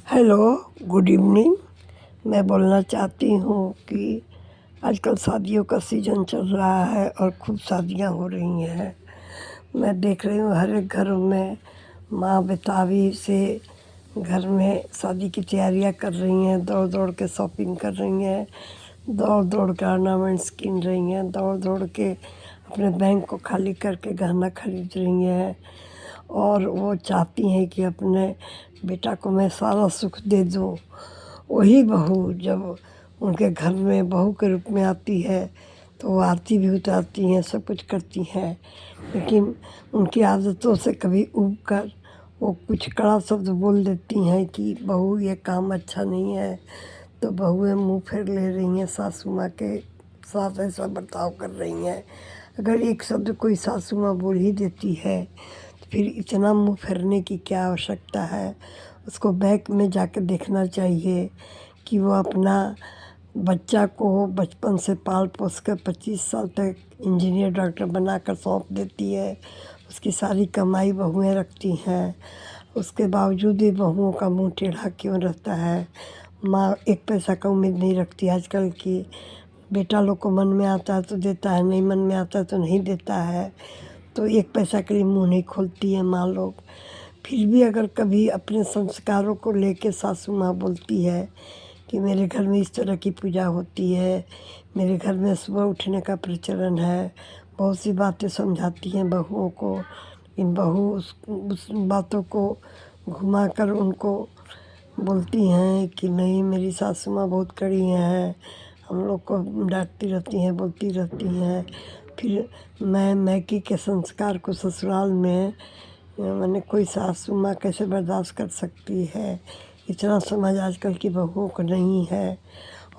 Hello, good evening. मैं बोलना चाहती हूँ कि आजकल शादियों का सीज़न चल रहा है और खूब शादियाँ हो रही हैं। मैं देख रही हूँ हर एक घरों में माँ बेताबी से घर में शादी की तैयारियाँ कर रही हैं, दौड़ दौड़ के शॉपिंग कर रही हैं, दौड़ दौड़ के ऑर्नामेंट्स किन रही हैं, दौड़ दौड़ के अपने बैंक को खाली करके गहना खरीद रही हैं और वो चाहती हैं कि अपने बेटा को मैं सारा सुख दे दूँ। वही बहू जब उनके घर में बहू के रूप में आती है तो वो आरती भी उतारती हैं, सब कुछ करती हैं, लेकिन उनकी आदतों से कभी ऊब कर वो कुछ कड़ा शब्द बोल देती हैं कि बहू ये काम अच्छा नहीं है, तो बहुएँ मुँह फेर ले रही हैं, सासू माँ के साथ ऐसा बर्ताव कर रही हैं। अगर एक शब्द कोई सासू माँ बोल ही देती है तो फिर इतना मुँह फेरने की क्या आवश्यकता है। उसको बैक में जाकर देखना चाहिए कि वो अपना बच्चा को बचपन से पाल पोस कर 25 साल तक इंजीनियर डॉक्टर बनाकर सौंप देती है। उसकी सारी कमाई बहुएँ रखती हैं, उसके बावजूद भी बहुओं का मुँह टेढ़ा क्यों रहता है। माँ एक पैसा का उम्मीद नहीं रखती आजकल की। बेटा लोग को मन में आता है तो देता है, नहीं मन में आता है तो नहीं देता है, तो एक पैसा के लिए मुँह नहीं खोलती है माँ लोग। फिर भी अगर कभी अपने संस्कारों को लेके सासू माँ बोलती है कि मेरे घर में इस तरह की पूजा होती है, मेरे घर में सुबह उठने का प्रचलन है, बहुत सी बातें समझाती हैं बहुओं को, लेकिन बहू उस बातों को घुमा कर उनको बोलती हैं कि नहीं मेरी सासू माँ बहुत कड़ी हैं, हम लोग को डांटती रहती हैं, बोलती रहती हैं। फिर मैं मैके के संस्कार को ससुराल में मैंने कोई सासू माँ कैसे बर्दाश्त कर सकती है। इतना समझ आजकल की बहुओं को नहीं है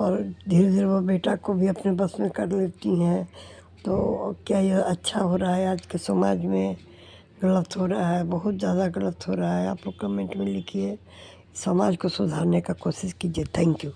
और धीरे धीरे वो बेटा को भी अपने बस में कर लेती हैं। तो क्या यह अच्छा हो रहा है? आज के समाज में गलत हो रहा है, बहुत ज़्यादा गलत हो रहा है। आप लोग कमेंट में लिखिए, समाज को सुधारने का कोशिश कीजिए। Thank you.